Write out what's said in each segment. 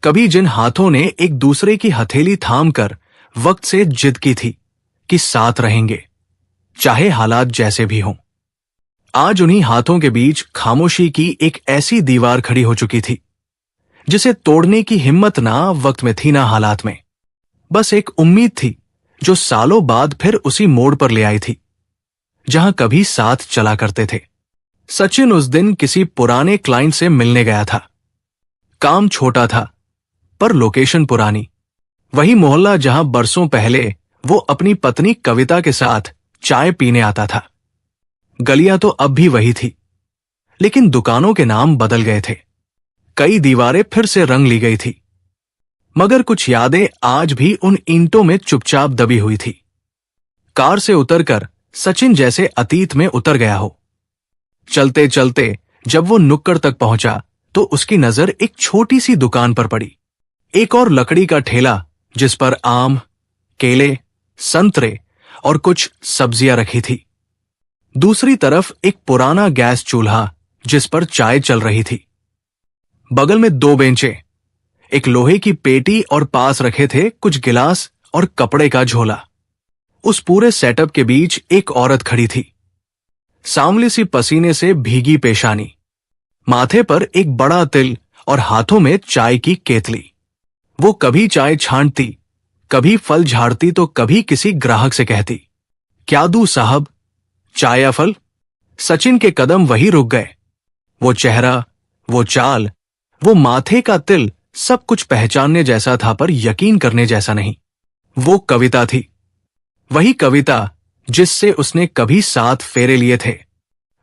कभी जिन हाथों ने एक दूसरे की हथेली थाम कर वक्त से जिद की थी कि साथ रहेंगे, चाहे हालात जैसे भी हों। आज उन्हीं हाथों के बीच खामोशी की एक ऐसी दीवार खड़ी हो चुकी थी जिसे तोड़ने की हिम्मत ना वक्त में थी ना हालात में। बस एक उम्मीद थी जो सालों बाद फिर उसी मोड़ पर ले आई थी जहां कभी साथ चला करते थे। सचिन उस दिन किसी पुराने क्लाइंट से मिलने गया था। काम छोटा था पर लोकेशन पुरानी, वही मोहल्ला जहां बरसों पहले वो अपनी पत्नी कविता के साथ चाय पीने आता था। गलियां तो अब भी वही थी, लेकिन दुकानों के नाम बदल गए थे। कई दीवारें फिर से रंग ली गई थी, मगर कुछ यादें आज भी उन ईंटों में चुपचाप दबी हुई थी। कार से उतरकर सचिन जैसे अतीत में उतर गया हो। चलते चलते जब वो नुक्कड़ तक पहुंचा तो उसकी नजर एक छोटी सी दुकान पर पड़ी। एक और लकड़ी का ठेला जिस पर आम, केले, संतरे और कुछ सब्जियां रखी थी। दूसरी तरफ एक पुराना गैस चूल्हा जिस पर चाय चल रही थी। बगल में 2 बेंचें, एक लोहे की पेटी और पास रखे थे कुछ गिलास और कपड़े का झोला। उस पूरे सेटअप के बीच एक औरत खड़ी थी, सांवली सी पसीने से भीगी पेशानी, माथे पर एक बड़ा तिल और हाथों में चाय की केतली। वो कभी चाय छांटती, कभी फल झाड़ती तो कभी किसी ग्राहक से कहती, क्या दूं साहब, चाय या फल? सचिन के कदम वहीं रुक गए। वो चेहरा, वो चाल, वो माथे का तिल सब कुछ पहचानने जैसा था पर यकीन करने जैसा नहीं। वो कविता थी, वही कविता जिससे उसने कभी 7 फेरे लिए थे,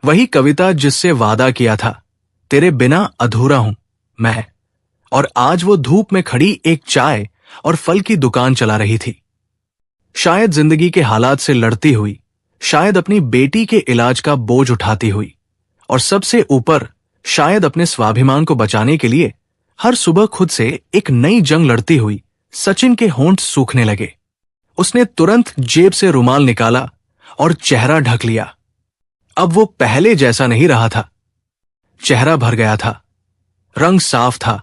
वही कविता जिससे वादा किया था, तेरे बिना अधूरा हूं मैं। और आज वो धूप में खड़ी एक चाय और फल की दुकान चला रही थी। शायद जिंदगी के हालात से लड़ती हुई, शायद अपनी बेटी के इलाज का बोझ उठाती हुई, और सबसे ऊपर शायद अपने स्वाभिमान को बचाने के लिए हर सुबह खुद से एक नई जंग लड़ती हुई। सचिन के होंठ सूखने लगे। उसने तुरंत जेब से रुमाल निकाला और चेहरा ढक लिया। अब वो पहले जैसा नहीं रहा था। चेहरा भर गया था, रंग साफ था,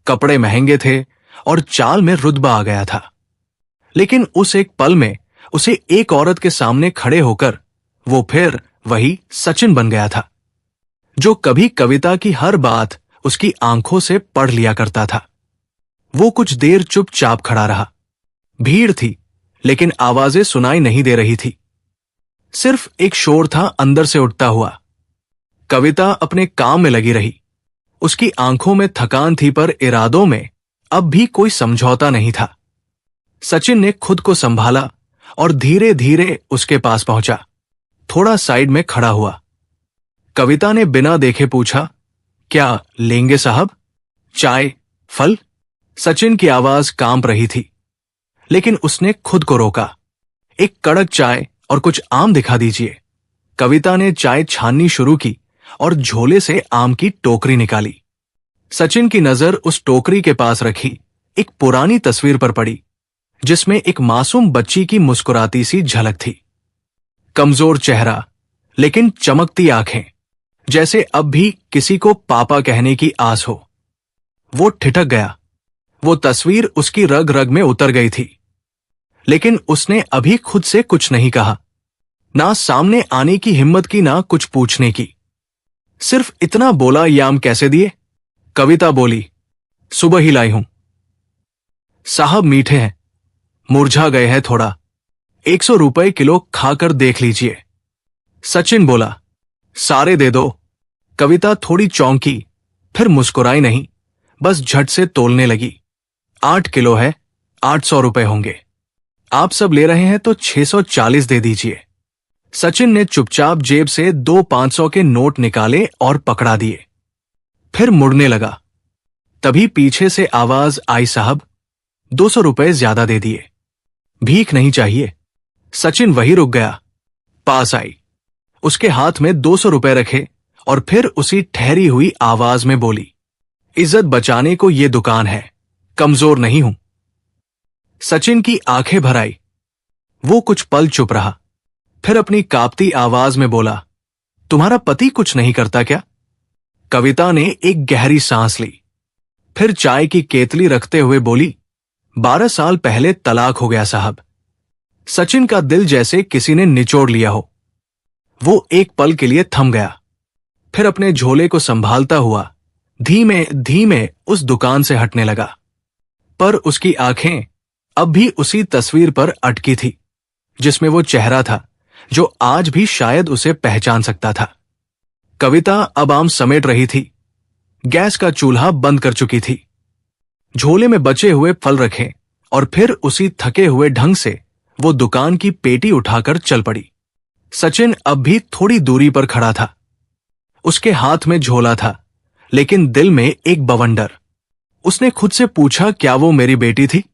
कपड़े महंगे थे और चाल में रुतबा आ गया था। लेकिन उस एक पल में उसे एक औरत के सामने खड़े होकर वो फिर वही सचिन बन गया था जो कभी कविता की हर बात उसकी आंखों से पढ़ लिया करता था। वो कुछ देर चुपचाप खड़ा रहा। भीड़ थी लेकिन आवाजें सुनाई नहीं दे रही थी। सिर्फ एक शोर था अंदर से उठता हुआ। कविता अपने काम में लगी रही। उसकी आंखों में थकान थी पर इरादों में अब भी कोई समझौता नहीं था। सचिन ने खुद को संभाला और धीरे धीरे उसके पास पहुंचा। थोड़ा साइड में खड़ा हुआ। कविता ने बिना देखे पूछा, क्या लेंगे साहब? चाय, फल? सचिन की आवाज कांप रही थी, लेकिन उसने खुद को रोका। एक कड़क चाय और कुछ आम दिखा दीजिए। कविता ने चाय छाननी शुरू की और झोले से आम की टोकरी निकाली। सचिन की नजर उस टोकरी के पास रखी एक पुरानी तस्वीर पर पड़ी जिसमें एक मासूम बच्ची की मुस्कुराती सी झलक थी। कमजोर चेहरा लेकिन चमकती आंखें, जैसे अब भी किसी को पापा कहने की आस हो। वो ठिठक गया। वो तस्वीर उसकी रग रग में उतर गई थी, लेकिन उसने अभी खुद से कुछ नहीं कहा, ना सामने आने की हिम्मत की ना कुछ पूछने की। सिर्फ इतना बोला, ये आम कैसे दिए? कविता बोली, सुबह ही लाई हूं साहब, मीठे हैं, मुरझा गए हैं थोड़ा, 100 रुपए किलो खाकर देख लीजिए। सचिन बोला, सारे दे दो। कविता थोड़ी चौंकी, फिर मुस्कुराई नहीं, बस झट से तोलने लगी। 8 किलो है, 800 रुपए होंगे। आप सब ले रहे हैं तो 640 दे दीजिए। सचिन ने चुपचाप जेब से 2 500 के नोट निकाले और पकड़ा दिए। फिर मुड़ने लगा। तभी पीछे से आवाज आई, साहब 200 रुपए ज्यादा दे दिए, भीख नहीं चाहिए। सचिन वहीं रुक गया। पास आई, उसके हाथ में 200 रुपए रखे और फिर उसी ठहरी हुई आवाज में बोली, इज्जत बचाने को ये दुकान है, कमजोर नहीं हूं। सचिन की आंखें भर आई। वो कुछ पल चुप रहा, फिर अपनी कांपती आवाज में बोला, तुम्हारा पति कुछ नहीं करता क्या? कविता ने एक गहरी सांस ली। फिर चाय की केतली रखते हुए बोली, 12 साल पहले तलाक हो गया साहब। सचिन का दिल जैसे किसी ने निचोड़ लिया हो। वो एक पल के लिए थम गया, फिर अपने झोले को संभालता हुआ धीमे धीमे उस दुकान से हटने लगा। पर उसकी आंखें अब भी उसी तस्वीर पर अटकी थी, जिसमें वो चेहरा था जो आज भी शायद उसे पहचान सकता था। कविता अब आम समेट रही थी। गैस का चूल्हा बंद कर चुकी थी। झोले में बचे हुए फल रखे और फिर उसी थके हुए ढंग से वो दुकान की पेटी उठाकर चल पड़ी। सचिन अब भी थोड़ी दूरी पर खड़ा था। उसके हाथ में झोला था, लेकिन दिल में एक बवंडर। उसने खुद से पूछा, क्या वो मेरी बेटी थी?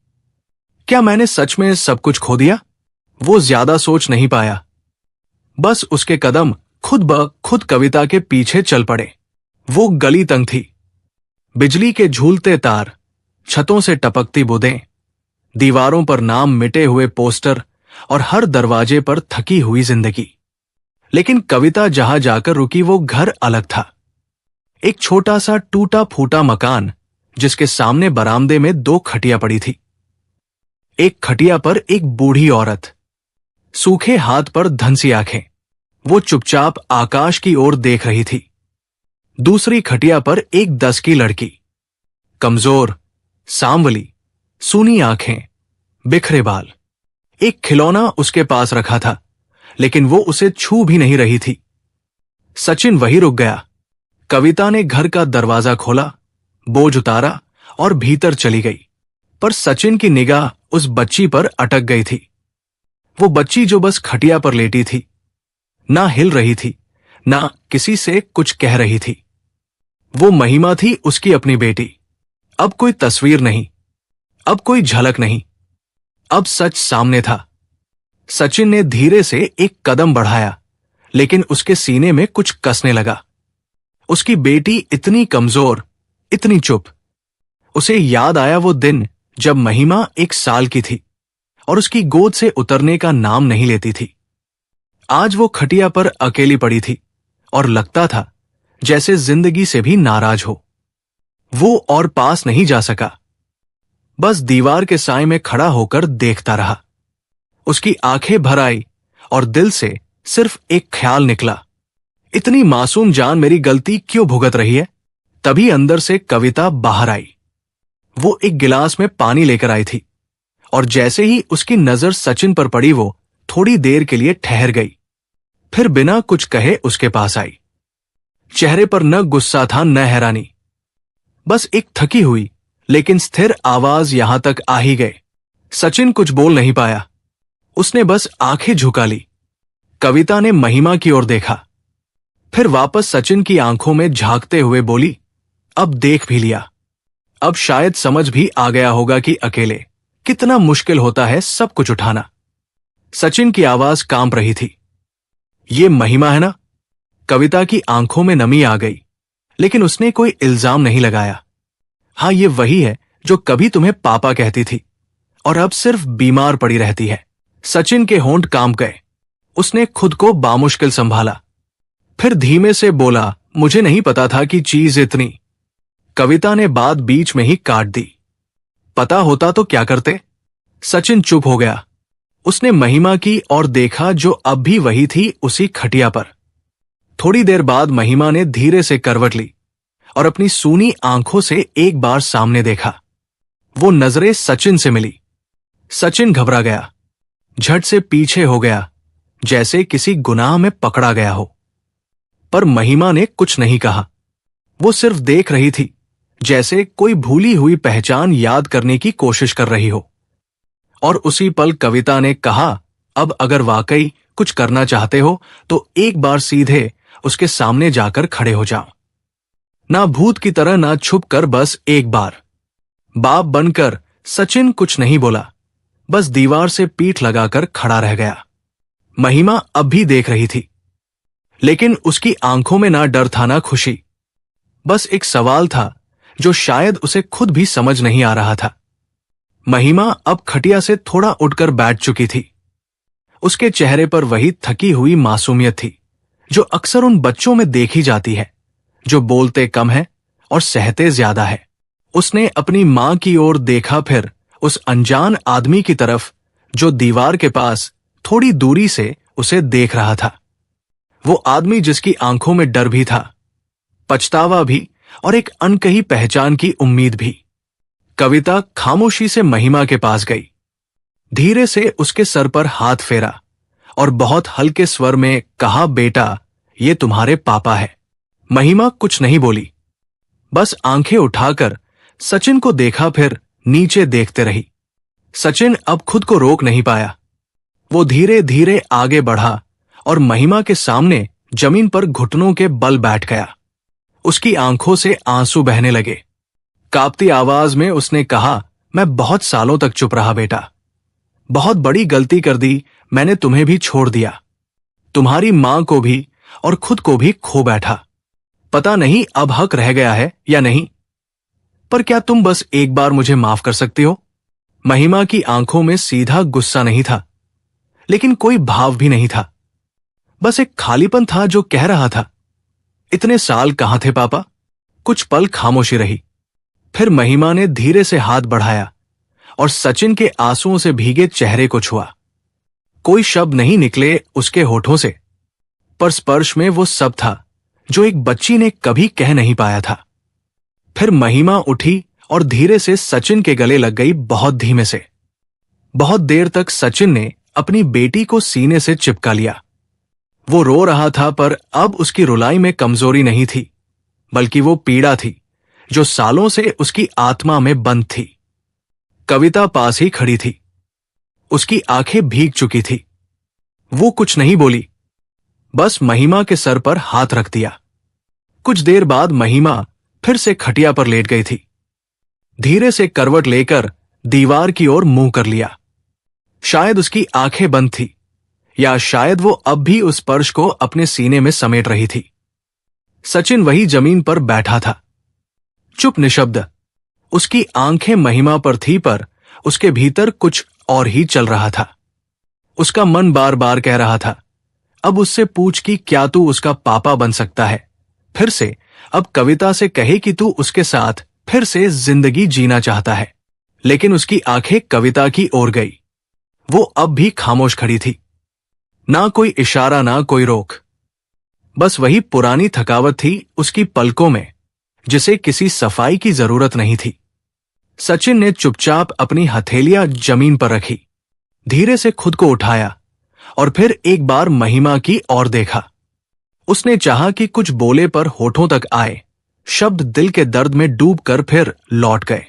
क्या मैंने सच में सब कुछ खो दिया? वो ज्यादा सोच नहीं पाया। बस उसके कदम खुद ब खुद कविता के पीछे चल पड़े। वो गली तंग थी। बिजली के झूलते तार, छतों से टपकती बूंदें, दीवारों पर नाम मिटे हुए पोस्टर और हर दरवाजे पर थकी हुई जिंदगी। लेकिन कविता जहां जाकर रुकी वो घर अलग था। एक छोटा सा टूटा फूटा मकान, जिसके सामने बरामदे में 2 खटिया पड़ी थी। एक खटिया पर एक बूढ़ी औरत, सूखे हाथ पर धंसी आंखें, वो चुपचाप आकाश की ओर देख रही थी। दूसरी खटिया पर एक 10 की लड़की, कमजोर, सांवली, सूनी आंखें, बिखरे बाल। एक खिलौना उसके पास रखा था, लेकिन वो उसे छू भी नहीं रही थी। सचिन वहीं रुक गया। कविता ने घर का दरवाजा खोला, बोझ उतारा और भीतर चली गई। पर सचिन की निगाह उस बच्ची पर अटक गई थी। वो बच्ची जो बस खटिया पर लेटी थी, ना हिल रही थी, ना किसी से कुछ कह रही थी। वो महिमा थी, उसकी अपनी बेटी। अब कोई तस्वीर नहीं, अब कोई झलक नहीं, अब सच सामने था। सचिन ने धीरे से एक कदम बढ़ाया, लेकिन उसके सीने में कुछ कसने लगा। उसकी बेटी इतनी कमजोर, इतनी चुप। उसे याद आया वो दिन जब महिमा 1 साल की थी और उसकी गोद से उतरने का नाम नहीं लेती थी। आज वो खटिया पर अकेली पड़ी थी और लगता था जैसे जिंदगी से भी नाराज हो। वो और पास नहीं जा सका, बस दीवार के साए में खड़ा होकर देखता रहा। उसकी आंखें भर आई और दिल से सिर्फ एक ख्याल निकला, इतनी मासूम जान मेरी गलती क्यों भुगत रही है? तभी अंदर से कविता बाहर आई। वो एक गिलास में पानी लेकर आई थी और जैसे ही उसकी नजर सचिन पर पड़ी, वो थोड़ी देर के लिए ठहर गई, फिर बिना कुछ कहे उसके पास आई। चेहरे पर न गुस्सा था न हैरानी, बस एक थकी हुई लेकिन स्थिर आवाज यहां तक आ ही गए। सचिन कुछ बोल नहीं पाया, उसने बस आंखें झुका ली। कविता ने महिमा की ओर देखा, फिर वापस सचिन की आंखों में झांकते हुए बोली, अब देख भी लिया, अब शायद समझ भी आ गया होगा कि अकेले कितना मुश्किल होता है सब कुछ उठाना। सचिन की आवाज कांप रही थी। ये महिमा है ना? कविता की आंखों में नमी आ गई, लेकिन उसने कोई इल्जाम नहीं लगाया। हाँ, ये वही है जो कभी तुम्हें पापा कहती थी और अब सिर्फ बीमार पड़ी रहती है। सचिन के होंठ कांप गए। उसने खुद को बामुश्किल संभाला, फिर धीमे से बोला, मुझे नहीं पता था कि चीज इतनी। कविता ने बात बीच में ही काट दी। पता होता तो क्या करते? सचिन चुप हो गया। उसने महिमा की ओर देखा जो अब भी वही थी, उसी खटिया पर। थोड़ी देर बाद महिमा ने धीरे से करवट ली और अपनी सूनी आंखों से एक बार सामने देखा। वो नजरें सचिन से मिली। सचिन घबरा गया, झट से पीछे हो गया, जैसे किसी गुनाह में पकड़ा गया हो। पर महिमा ने कुछ नहीं कहा। वो सिर्फ देख रही थी, जैसे कोई भूली हुई पहचान याद करने की कोशिश कर रही हो। और उसी पल कविता ने कहा, अब अगर वाकई कुछ करना चाहते हो तो एक बार सीधे उसके सामने जाकर खड़े हो जाओ। ना भूत की तरह, ना छुप कर, बस एक बार। बाप बनकर सचिन कुछ नहीं बोला, बस दीवार से पीठ लगाकर खड़ा रह गया। महिमा अब भी देख रही थी, लेकिन उसकी आंखों में ना डर था ना खुशी, बस एक सवाल था जो शायद उसे खुद भी समझ नहीं आ रहा था। महिमा अब खटिया से थोड़ा उठकर बैठ चुकी थी। उसके चेहरे पर वही थकी हुई मासूमियत थी जो अक्सर उन बच्चों में देखी जाती है जो बोलते कम है और सहते ज्यादा है। उसने अपनी मां की ओर देखा, फिर उस अनजान आदमी की तरफ जो दीवार के पास थोड़ी दूरी से उसे देख रहा था। वो आदमी जिसकी आंखों में डर भी था, पछतावा भी और एक अनकही पहचान की उम्मीद भी। कविता खामोशी से महिमा के पास गई, धीरे से उसके सर पर हाथ फेरा और बहुत हल्के स्वर में कहा, बेटा, ये तुम्हारे पापा है। महिमा कुछ नहीं बोली, बस आंखें उठाकर सचिन को देखा, फिर नीचे देखते रही। सचिन अब खुद को रोक नहीं पाया। वो धीरे धीरे आगे बढ़ा और महिमा के सामने जमीन पर घुटनों के बल बैठ गया। उसकी आंखों से आंसू बहने लगे। कांपती आवाज में उसने कहा, मैं बहुत सालों तक चुप रहा बेटा, बहुत बड़ी गलती कर दी मैंने, तुम्हें भी छोड़ दिया, तुम्हारी मां को भी और खुद को भी खो बैठा। पता नहीं अब हक रह गया है या नहीं, पर क्या तुम बस एक बार मुझे माफ कर सकती हो? महिमा की आंखों में सीधा गुस्सा नहीं था, लेकिन कोई भाव भी नहीं था। बस एक खालीपन था जो कह रहा था, इतने साल कहां थे पापा? कुछ पल खामोशी रही, फिर महिमा ने धीरे से हाथ बढ़ाया और सचिन के आंसुओं से भीगे चेहरे को छुआ। कोई शब्द नहीं निकले उसके होठों से, पर स्पर्श में वो सब था जो एक बच्ची ने कभी कह नहीं पाया था। फिर महिमा उठी और धीरे से सचिन के गले लग गई, बहुत धीमे से। बहुत देर तक सचिन ने अपनी बेटी को सीने से चिपका लिया। वो रो रहा था, पर अब उसकी रुलाई में कमजोरी नहीं थी, बल्कि वो पीड़ा थी जो सालों से उसकी आत्मा में बंद थी। कविता पास ही खड़ी थी, उसकी आंखें भीग चुकी थी। वो कुछ नहीं बोली, बस महिमा के सर पर हाथ रख दिया। कुछ देर बाद महिमा फिर से खटिया पर लेट गई थी। धीरे से करवट लेकर दीवार की ओर मुंह कर लिया। शायद उसकी आंखें बंद थी, या शायद वो अब भी उस स्पर्श को अपने सीने में समेट रही थी। सचिन वही जमीन पर बैठा था, चुप निशब्द। उसकी आंखें महिमा पर थी, पर उसके भीतर कुछ और ही चल रहा था। उसका मन बार बार कह रहा था, अब उससे पूछ कि क्या तू उसका पापा बन सकता है? फिर से अब कविता से कहे कि तू उसके साथ फिर से जिंदगी जीना चाहता है। लेकिन उसकी आंखें कविता की ओर गई। वो अब भी खामोश खड़ी थी, ना कोई इशारा, ना कोई रोक। बस वही पुरानी थकावट थी उसकी पलकों में, जिसे किसी सफाई की जरूरत नहीं थी। सचिन ने चुपचाप अपनी हथेलियां जमीन पर रखी, धीरे से खुद को उठाया और फिर एक बार महिमा की ओर देखा। उसने चाहा कि कुछ बोले, पर होठों तक आए शब्द दिल के दर्द में डूबकर फिर लौट गए।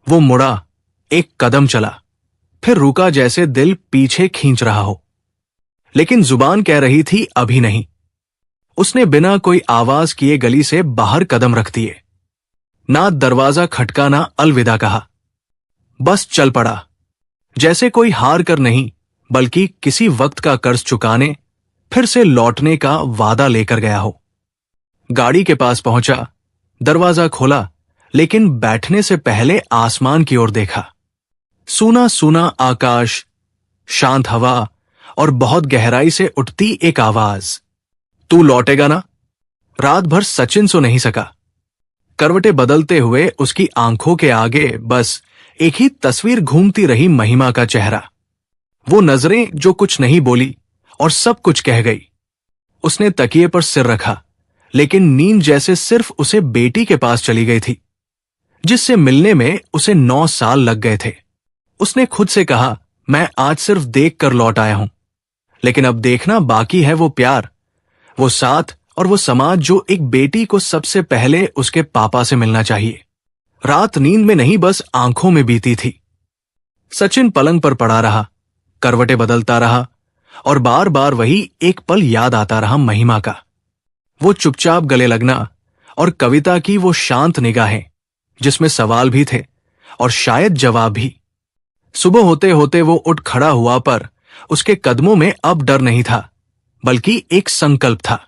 वो मुड़ा, एक कदम चला, फिर रुका, जैसे दिल पीछे खींच रहा हो, लेकिन जुबान कह रही थी अभी नहीं। उसने बिना कोई आवाज किए गली से बाहर कदम रख दिए। ना दरवाजा खटका, ना अलविदा कहा, बस चल पड़ा, जैसे कोई हार कर नहीं, बल्कि किसी वक्त का कर्ज चुकाने, फिर से लौटने का वादा लेकर गया हो। गाड़ी के पास पहुंचा, दरवाजा खोला, लेकिन बैठने से पहले आसमान की ओर देखा। सूना सूना आकाश, शांत हवा और बहुत गहराई से उठती एक आवाज, तू लौटेगा ना? रात भर सचिन सो नहीं सका। करवटें बदलते हुए उसकी आंखों के आगे बस एक ही तस्वीर घूमती रही, महिमा का चेहरा। वो नजरें जो कुछ नहीं बोली और सब कुछ कह गई। उसने तकिए पर सिर रखा, लेकिन नींद जैसे सिर्फ उसे बेटी के पास चली गई थी, जिससे मिलने में उसे 9 साल लग गए थे। उसने खुद से कहा, मैं आज सिर्फ देख कर लौट आया हूं, लेकिन अब देखना बाकी है वो प्यार, वो साथ और वो समाज जो एक बेटी को सबसे पहले उसके पापा से मिलना चाहिए। रात नींद में नहीं, बस आंखों में बीती थी। सचिन पलंग पर पड़ा रहा, करवटें बदलता रहा और बार बार वही एक पल याद आता रहा, महिमा का। वो चुपचाप गले लगना और कविता की वो शांत निगाहें, जिसमें सवाल भी थे और शायद जवाब भी। सुबह होते होते वो उठ खड़ा हुआ, पर उसके कदमों में अब डर नहीं था, बल्कि एक संकल्प था।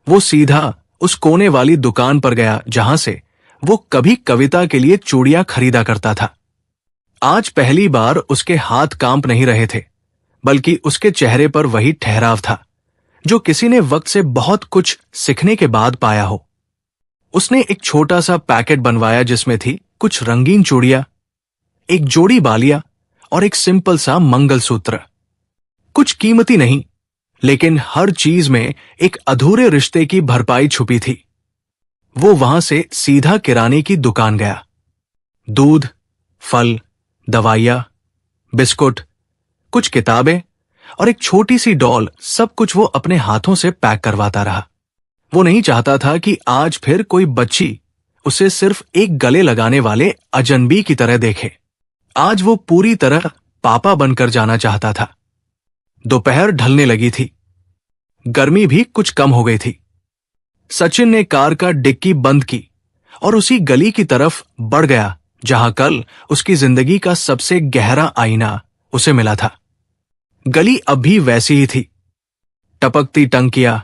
वो सीधा उस कोने वाली दुकान पर गया जहां से वो कभी कविता के लिए चूड़ियां खरीदा करता था। आज पहली बार उसके हाथ कांप नहीं रहे थे, बल्कि उसके चेहरे पर वही ठहराव था जो किसी ने वक्त से बहुत कुछ सीखने के बाद पाया हो। उसने एक छोटा सा पैकेट बनवाया जिसमें थी कुछ रंगीन चूड़ियां, एक जोड़ी बालियां और एक सिंपल सा मंगलसूत्र। कुछ कीमती नहीं, लेकिन हर चीज में एक अधूरे रिश्ते की भरपाई छुपी थी। वो वहां से सीधा किराने की दुकान गया। दूध, फल, दवाइयां, बिस्कुट, कुछ किताबें और एक छोटी सी डॉल, सब कुछ वो अपने हाथों से पैक करवाता रहा। वो नहीं चाहता था कि आज फिर कोई बच्ची उसे सिर्फ एक गले लगाने वाले अजनबी की तरह देखे। आज वो पूरी तरह पापा बनकर जाना चाहता था। दोपहर ढलने लगी थी। गर्मी भी कुछ कम हो गई थी। सचिन ने कार का डिक्की बंद की और उसी गली की तरफ बढ़ गया जहां कल उसकी जिंदगी का सबसे गहरा आईना उसे मिला था। गली अब भी वैसी ही थी। टपकती टंकियां,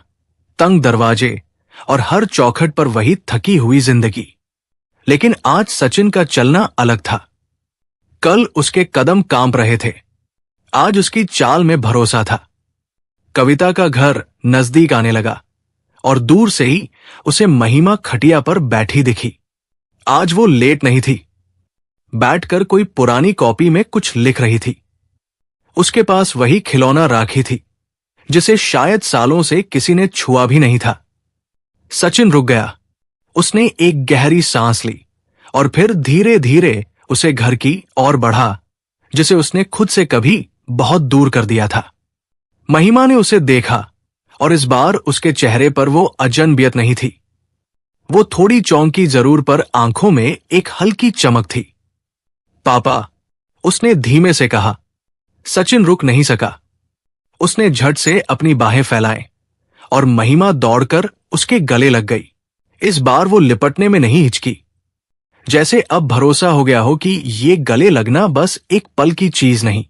तंग दरवाजे और हर चौखट पर वही थकी हुई जिंदगी। लेकिन आज सचिन का चलना अलग था। कल उसके कदम कांप रहे थे, आज उसकी चाल में भरोसा था। कविता का घर नजदीक आने लगा और दूर से ही उसे महिमा खटिया पर बैठी दिखी। आज वो लेट नहीं थी। बैठकर कोई पुरानी कॉपी में कुछ लिख रही थी। उसके पास वही खिलौना राखी थी जिसे शायद सालों से किसी ने छुआ भी नहीं था। सचिन रुक गया। उसने एक गहरी सांस ली और फिर धीरे धीरे उसे घर की ओर बढ़ा जिसे उसने खुद से कभी बहुत दूर कर दिया था। महिमा ने उसे देखा और इस बार उसके चेहरे पर वो अजनबियत नहीं थी। वो थोड़ी चौंकी जरूर, पर आंखों में एक हल्की चमक थी। पापा, उसने धीमे से कहा। सचिन रुक नहीं सका। उसने झट से अपनी बाहें फैलाएं और महिमा दौड़कर उसके गले लग गई। इस बार वो लिपटने में नहीं हिचकी, जैसे अब भरोसा हो गया हो कि ये गले लगना बस एक पल की चीज नहीं,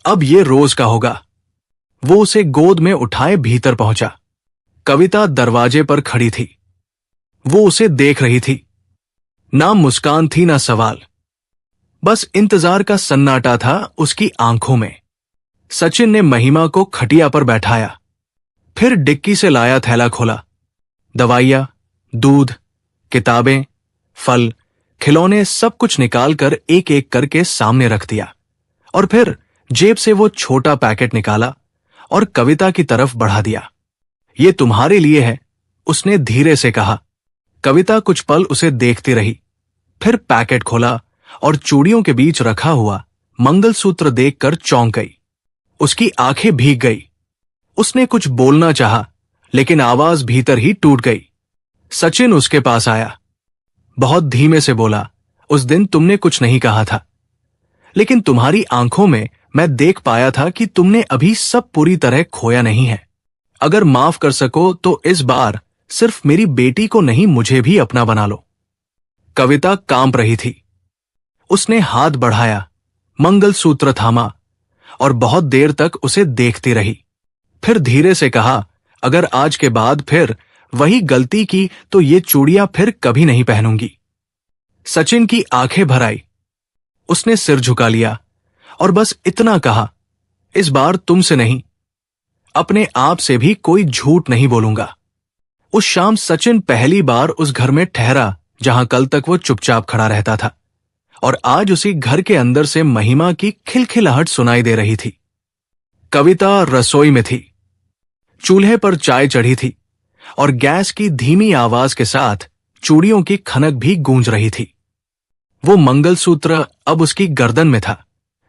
अब ये रोज का होगा। वो उसे गोद में उठाए भीतर पहुंचा। कविता दरवाजे पर खड़ी थी। वो उसे देख रही थी। ना मुस्कान थी ना सवाल, बस इंतजार का सन्नाटा था उसकी आंखों में। सचिन ने महिमा को खटिया पर बैठाया, फिर डिक्की से लाया थैला खोला। दवाइयां, दूध, किताबें, फल, खिलौने, सब कुछ निकालकर एक एक करके सामने रख दिया और फिर जेब से वो छोटा पैकेट निकाला और कविता की तरफ बढ़ा दिया। ये तुम्हारे लिए है, उसने धीरे से कहा। कविता कुछ पल उसे देखती रही, फिर पैकेट खोला और चूड़ियों के बीच रखा हुआ मंगलसूत्र देखकर चौंक गई। उसकी आंखें भीग गई। उसने कुछ बोलना चाहा, लेकिन आवाज भीतर ही टूट गई। सचिन उसके पास आया। बहुत धीमे से बोला, उस दिन तुमने कुछ नहीं कहा था, लेकिन तुम्हारी आंखों में मैं देख पाया था कि तुमने अभी सब पूरी तरह खोया नहीं है। अगर माफ कर सको तो इस बार सिर्फ मेरी बेटी को नहीं, मुझे भी अपना बना लो। कविता कांप रही थी। उसने हाथ बढ़ाया, मंगलसूत्र थामा और बहुत देर तक उसे देखती रही। फिर धीरे से कहा, अगर आज के बाद फिर वही गलती की तो ये चूड़ियां फिर कभी नहीं पहनूंगी। सचिन की आंखें भर आई। उसने सिर झुका लिया और बस इतना कहा, इस बार तुमसे नहीं, अपने आप से भी कोई झूठ नहीं बोलूंगा। उस शाम सचिन पहली बार उस घर में ठहरा जहां कल तक वो चुपचाप खड़ा रहता था, और आज उसी घर के अंदर से महिमा की खिलखिलाहट सुनाई दे रही थी। कविता रसोई में थी। चूल्हे पर चाय चढ़ी थी और गैस की धीमी आवाज के साथ चूड़ियों की खनक भी गूंज रही थी। वो मंगलसूत्र अब उसकी गर्दन में था,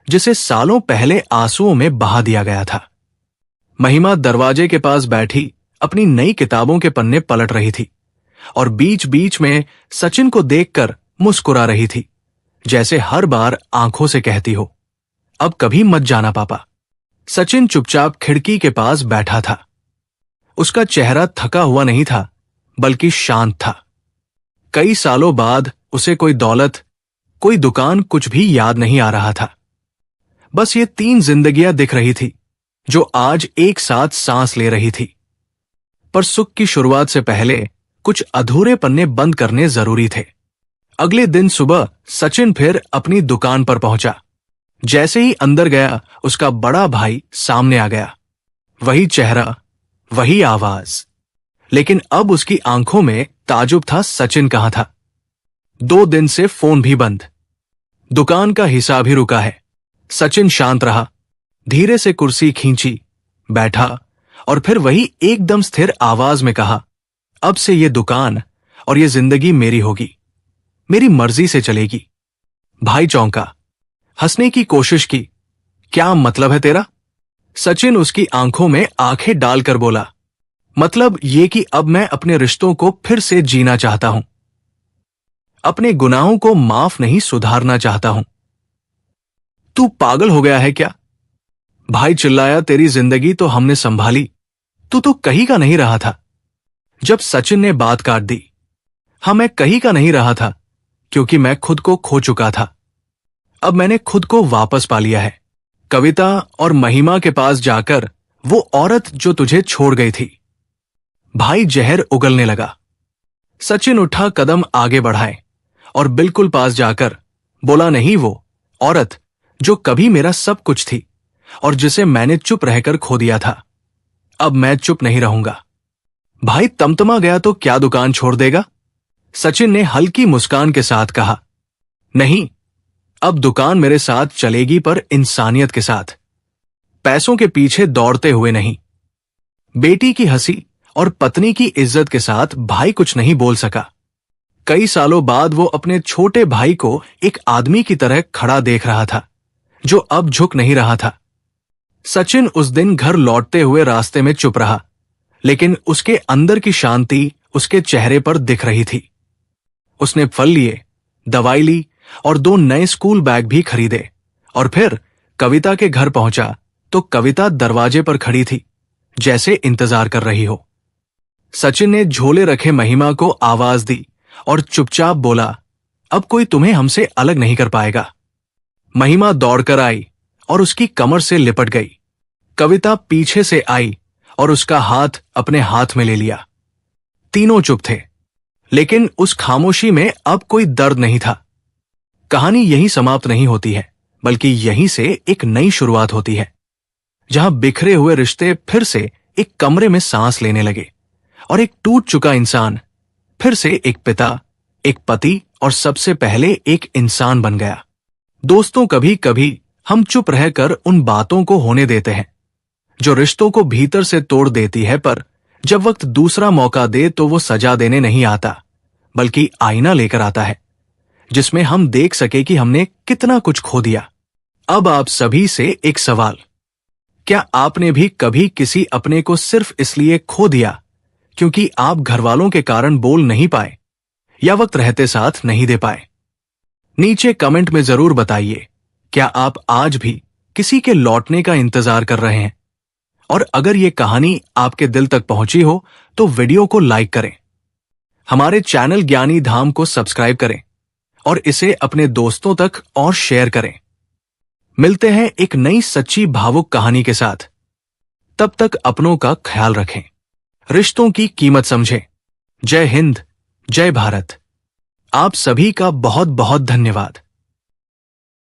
जिसे सालों पहले आंसुओं में बहा दिया गया था। महिमा दरवाजे के पास बैठी अपनी नई किताबों के पन्ने पलट रही थी और बीच बीच में सचिन को देखकर मुस्कुरा रही थी, जैसे हर बार आंखों से कहती हो, अब कभी मत जाना पापा। सचिन चुपचाप खिड़की के पास बैठा था। उसका चेहरा थका हुआ नहीं था, बल्कि शांत था। कई सालों बाद उसे कोई दौलत, कोई दुकान, कुछ भी याद नहीं आ रहा था। बस ये 3 जिंदगियां दिख रही थी जो आज एक साथ सांस ले रही थी। पर सुख की शुरुआत से पहले कुछ अधूरे पन्ने बंद करने जरूरी थे। अगले दिन सुबह सचिन फिर अपनी दुकान पर पहुंचा। जैसे ही अंदर गया, उसका बड़ा भाई सामने आ गया। वही चेहरा, वही आवाज, लेकिन अब उसकी आंखों में ताजुब था। सचिन कहाँ था? 2 दिन से फोन भी बंद, दुकान का हिसाब ही रुका है। सचिन शांत रहा, धीरे से कुर्सी खींची, बैठा और फिर वही एकदम स्थिर आवाज में कहा, अब से ये दुकान और ये जिंदगी मेरी होगी, मेरी मर्जी से चलेगी। भाई चौंका, हंसने की कोशिश की। क्या मतलब है तेरा? सचिन उसकी आंखों में आंखें डालकर बोला, मतलब ये कि अब मैं अपने रिश्तों को फिर से जीना चाहता हूं, अपने गुनाहों को माफ नहीं सुधारना चाहता हूं। तू पागल हो गया है क्या? भाई चिल्लाया, तेरी जिंदगी तो हमने संभाली, तू तो कहीं का नहीं रहा था। जब सचिन ने बात काट दी, हाँ मैं कहीं का नहीं रहा था, क्योंकि मैं खुद को खो चुका था। अब मैंने खुद को वापस पा लिया है। कविता और महिमा के पास जाकर वो औरत जो तुझे छोड़ गई थी। भाई जहर उगलने लगा। सचिन उठा, कदम आगे बढ़ाए और बिल्कुल पास जाकर बोला, नहीं, वो औरत जो कभी मेरा सब कुछ थी और जिसे मैंने चुप रहकर खो दिया था। अब मैं चुप नहीं रहूंगा। भाई तमतमा गया, तो क्या दुकान छोड़ देगा? सचिन ने हल्की मुस्कान के साथ कहा, नहीं, अब दुकान मेरे साथ चलेगी, पर इंसानियत के साथ, पैसों के पीछे दौड़ते हुए नहीं। बेटी की हंसी और पत्नी की इज्जत के साथ भाई कुछ नहीं बोल सका। कई सालों बाद वो अपने छोटे भाई को एक आदमी की तरह खड़ा देख रहा था, जो अब झुक नहीं रहा था। सचिन उस दिन घर लौटते हुए रास्ते में चुप रहा, लेकिन उसके अंदर की शांति उसके चेहरे पर दिख रही थी। उसने फल लिए, दवाई ली और 2 नए स्कूल बैग भी खरीदे, और फिर कविता के घर पहुंचा तो कविता दरवाजे पर खड़ी थी, जैसे इंतजार कर रही हो। सचिन ने झोले रखे महिमा को आवाज दी और चुपचाप बोला, अब कोई तुम्हें हमसे अलग नहीं कर पाएगा। महिमा दौड़कर आई और उसकी कमर से लिपट गई। कविता पीछे से आई और उसका हाथ अपने हाथ में ले लिया। तीनों चुप थे, लेकिन उस खामोशी में अब कोई दर्द नहीं था। कहानी यहीं समाप्त नहीं होती है, बल्कि यहीं से एक नई शुरुआत होती है, जहां बिखरे हुए रिश्ते फिर से एक कमरे में सांस लेने लगे और एक टूट चुका इंसान फिर से एक पिता, एक पति और सबसे पहले एक इंसान बन गया। दोस्तों, कभी कभी हम चुप रहकर उन बातों को होने देते हैं जो रिश्तों को भीतर से तोड़ देती है, पर जब वक्त दूसरा मौका दे तो वो सजा देने नहीं आता, बल्कि आईना लेकर आता है, जिसमें हम देख सके कि हमने कितना कुछ खो दिया। अब आप सभी से एक सवाल, क्या आपने भी कभी किसी अपने को सिर्फ इसलिए खो दिया क्योंकि आप घरवालों के कारण बोल नहीं पाए या वक्त रहते साथ नहीं दे पाए? नीचे कमेंट में जरूर बताइए, क्या आप आज भी किसी के लौटने का इंतजार कर रहे हैं? और अगर ये कहानी आपके दिल तक पहुंची हो तो वीडियो को लाइक करें, हमारे चैनल ज्ञानी धाम को सब्सक्राइब करें और इसे अपने दोस्तों तक और शेयर करें। मिलते हैं एक नई सच्ची भावुक कहानी के साथ। तब तक अपनों का ख्याल रखें, रिश्तों की कीमत समझें। जय हिंद, जय भारत। आप सभी का बहुत बहुत धन्यवाद।